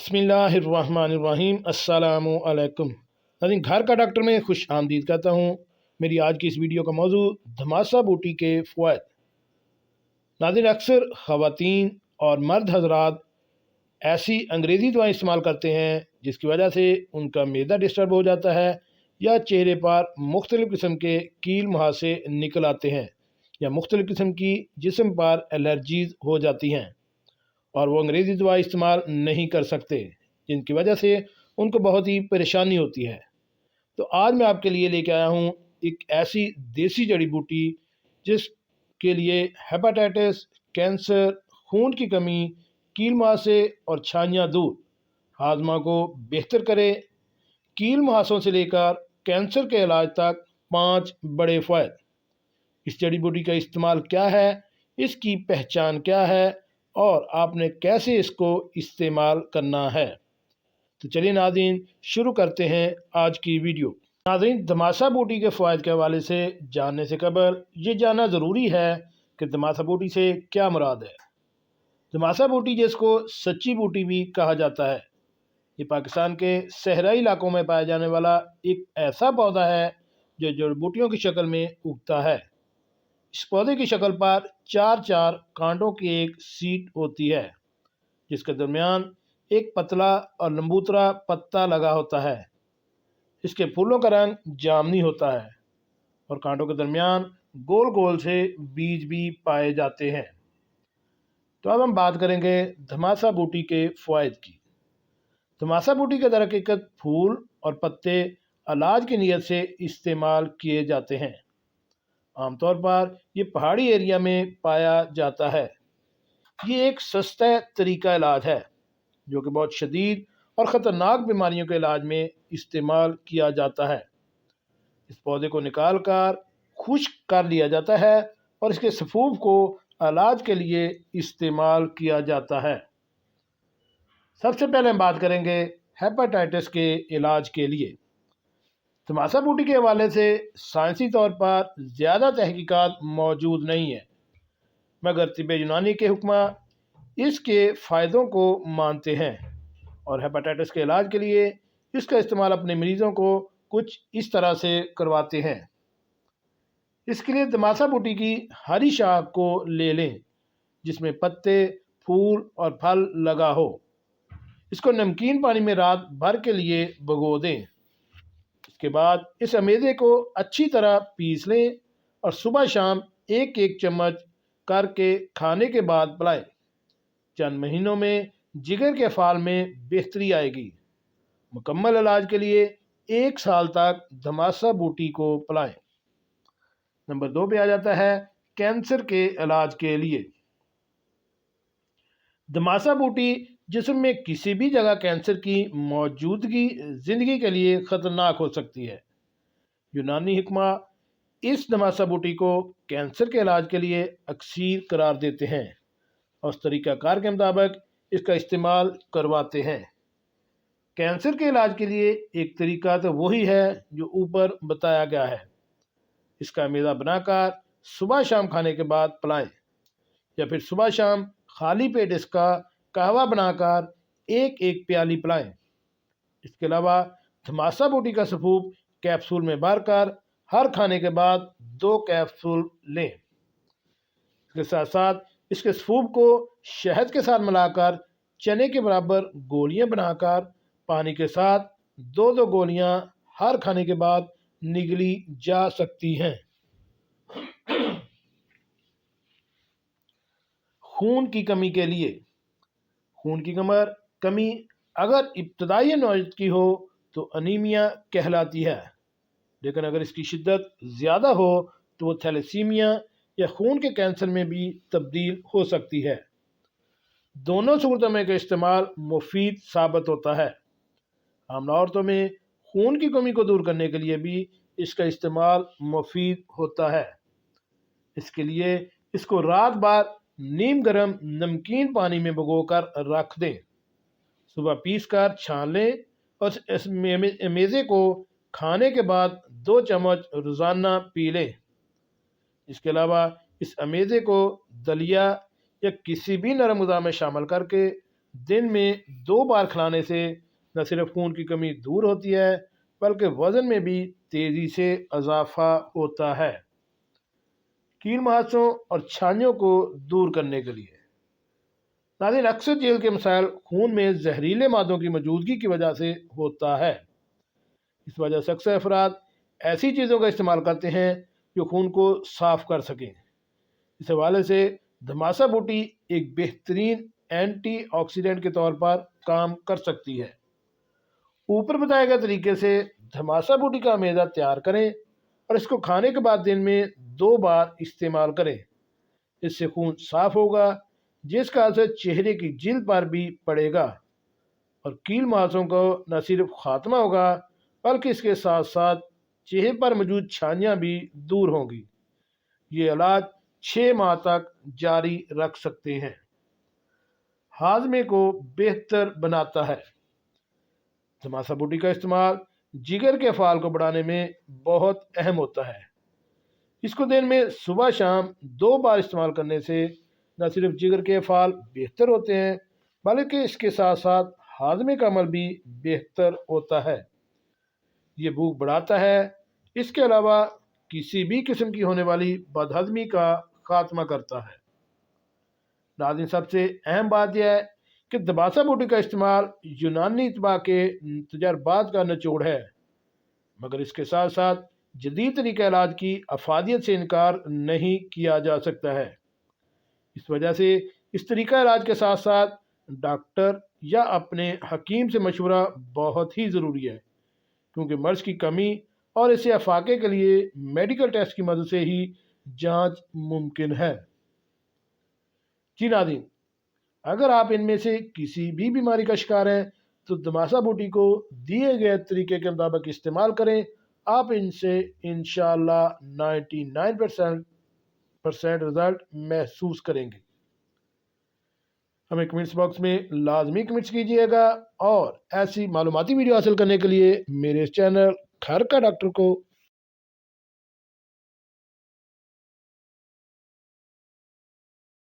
बिस्मिल्लाहिर्रहमानिर्रहीम। अस्सलामु अलैकुम नाज़रीन, घर का डॉक्टर में खुश आमदीद कहता हूँ। मेरी आज की इस वीडियो का मौजू धमासा बूटी के फ़वाइद। नाज़रीन, अक्सर ख़वातीन और मर्द हजरात ऐसी अंग्रेज़ी दवाएँ इस्तेमाल करते हैं जिसकी वजह से उनका मैदा डिस्टर्ब हो जाता है या चेहरे पर मुख्तलिफ़ किस्म के कील मुहासे निकल आते हैं या मुख्तलिफ़ किस्म की जिस्म पर एलर्जीज़ हो जाती हैं और वो अंग्रेज़ी दवा इस्तेमाल नहीं कर सकते, जिनकी वजह से उनको बहुत ही परेशानी होती है। तो आज मैं आपके लिए लेके आया हूँ एक ऐसी देसी जड़ी बूटी जिसके लिए हेपेटाइटिस, कैंसर, खून की कमी, कील मुहासे और छाइयाँ दूर, हाजमा को बेहतर करे, कील मुहासों से लेकर कैंसर के इलाज तक 5 बड़े फ़ायदे। इस जड़ी बूटी का इस्तेमाल क्या है, इसकी पहचान क्या है और आपने कैसे इसको इस्तेमाल करना है। तो चलिए नाज़रीन, शुरू करते हैं आज की वीडियो। नाज़रीन, धमासा बूटी के फ़वाइद के हवाले से जानने से कबल ये जानना ज़रूरी है कि धमासा बूटी से क्या मुराद है। धमासा बूटी, जिसको सच्ची बूटी भी कहा जाता है, ये पाकिस्तान के सहराई इलाकों में पाया जाने वाला एक ऐसा पौधा है जो जड़ी बूटियों की शक्ल में उगता है। इस पौधे की शक्ल पर 4 कांटों की एक सीट होती है जिसके दरमियान एक पतला और लंबूतरा पत्ता लगा होता है। इसके फूलों का रंग जामनी होता है और कांटों के दरमियान गोल गोल से बीज भी पाए जाते हैं। तो अब हम बात करेंगे धमासा बूटी के फ़वाइद की। धमासा बूटी के दरहकीकत फूल और पत्ते इलाज की नीयत से इस्तेमाल किए जाते हैं। आमतौर पर ये पहाड़ी एरिया में पाया जाता है। ये एक सस्ता तरीका इलाज है जो कि बहुत शदीद और ख़तरनाक बीमारियों के इलाज में इस्तेमाल किया जाता है। इस पौधे को निकाल कर खुश्क कर लिया जाता है और इसके सफूफ को इलाज के लिए इस्तेमाल किया जाता है। सबसे पहले हम बात करेंगे हेपेटाइटिस के इलाज के लिए। धमासा बूटी के हवाले से साइंसी तौर पर ज़्यादा तहकीकात मौजूद नहीं है, मगर तिब्ब यूनानी के हुक्मा इसके फ़ायदों को मानते हैं और हेपेटाइटिस के इलाज के लिए इसका इस्तेमाल अपने मरीज़ों को कुछ इस तरह से करवाते हैं। इसके लिए धमासा बूटी की हरी शाख को ले लें जिसमें पत्ते, फूल और फल लगा हो। इसको नमकीन पानी में रात भर के लिए भिगो दें। इसके बाद इस अमेज़े को अच्छी तरह पीस लें और सुबह शाम एक एक चम्मच करके खाने के बाद पिलाएं। चंद महीनों में जिगर के फाल में बेहतरी आएगी। मुकम्मल इलाज के लिए 1 साल तक धमासा बूटी को पिलाएं। नंबर 2 पे आ जाता है कैंसर के इलाज के लिए। धमासा बूटी जिस्म में किसी भी जगह कैंसर की मौजूदगी ज़िंदगी के लिए ख़तरनाक हो सकती है। यूनानी हिकमा इस धमासा बूटी को कैंसर के इलाज के लिए अक्सीर करार देते हैं और उस तरीक़ाकार के मुताबिक इसका इस्तेमाल करवाते हैं। कैंसर के इलाज के लिए एक तरीका तो वही है जो ऊपर बताया गया है। इसका मेज़ा बनाकर सुबह शाम खाने के बाद पिलाएं या फिर सुबह शाम खाली पेट इसका कहवा बनाकर एक एक प्याली पिलाएं। इसके अलावा धमासा बूटी का सफूफ कैप्सूल में भरकर हर खाने के बाद 2 कैप्सूल लें। इसके साथ साथ इसके सफूफ को शहद के साथ मिलाकर चने के बराबर गोलियां बनाकर पानी के साथ 2-2 गोलियां हर खाने के बाद निगली जा सकती हैं। खून की कमी के लिए। खून की कमी अगर इब्तदाई नौयत की हो तो अनीमिया कहलाती है, लेकिन अगर इसकी शिद्दत ज़्यादा हो तो वो थैलेसीमिया या खून के कैंसर में भी तब्दील हो सकती है। दोनों सूरतों में का इस्तेमाल मुफीद साबित होता है। आम औरतों में खून की कमी को दूर करने के लिए भी इसका इस्तेमाल मुफीद होता है। इसके लिए इसको रात भर नीम गर्म नमकीन पानी में भिगोकर रख दें। सुबह पीस कर छान लें और इस मेज़े को खाने के बाद 2 चम्मच रोज़ाना पी लें। इसके अलावा इस अमेज़े को दलिया या किसी भी नरम ग़िज़ा में शामिल करके दिन में 2 बार खिलाने से न सिर्फ खून की कमी दूर होती है बल्कि वज़न में भी तेज़ी से इजाफा होता है। कील मुहासों और छानियों को दूर करने के लिए नाज़रीन, अक्सर जेल के मसाइल खून में जहरीले मादों की मौजूदगी की वजह से होता है। इस वजह से अक्सर अफराद ऐसी चीज़ों का इस्तेमाल करते हैं जो खून को साफ कर सकें। इस हवाले से धमासा बूटी एक बेहतरीन एंटीऑक्सीडेंट के तौर पर काम कर सकती है। ऊपर बताए गए तरीके से धमासा बूटी का मेज़ा तैयार करें और इसको खाने के बाद दिन में 2 बार इस्तेमाल करें। इससे खून साफ होगा जिसका असर चेहरे की जिल्द पर भी पड़ेगा और कील मुहासों को न सिर्फ खात्मा होगा बल्कि इसके साथ साथ चेहरे पर मौजूद छानियाँ भी दूर होंगी। ये इलाज 6 माह तक जारी रख सकते हैं। हाजमे को बेहतर बनाता है। धमासा बूटी का इस्तेमाल जिगर के अफ़ाल को बढ़ाने में बहुत अहम होता है। इसको दिन में सुबह शाम 2 बार इस्तेमाल करने से न सिर्फ जिगर के अफ़ाल बेहतर होते हैं बल्कि इसके साथ साथ हाजमे का अमल भी बेहतर होता है। ये भूख बढ़ाता है। इसके अलावा किसी भी किस्म की होने वाली बदहज़मी का खात्मा करता है। नाज़रीन, सबसे अहम बात यह है कि धमासा बूटी का इस्तेमाल यूनानी इत्बा के तजर्बात का निचोड़ है, मगर इसके साथ साथ जदीद तरीका इलाज की अफादियत से इनकार नहीं किया जा सकता है। इस वजह से इस तरीका इलाज के साथ साथ डॉक्टर या अपने हकीम से मशवरा बहुत ही ज़रूरी है, क्योंकि मर्ज की कमी और इसे अफाके के लिए मेडिकल टेस्ट की मदद से ही जांच मुमकिन है। जी नाज़रीन, अगर आप इनमें से किसी भी बीमारी का शिकार हैं तो धमासा बूटी को दिए गए तरीके के मुताबिक इस्तेमाल करें। आप इनसे इंशाअल्लाह 99% रिजल्ट महसूस करेंगे। हमें कमेंट्स बॉक्स में लाजमी कमेंट्स कीजिएगा और ऐसी मालूमाती वीडियो हासिल करने के लिए मेरे चैनल घर का डॉक्टर को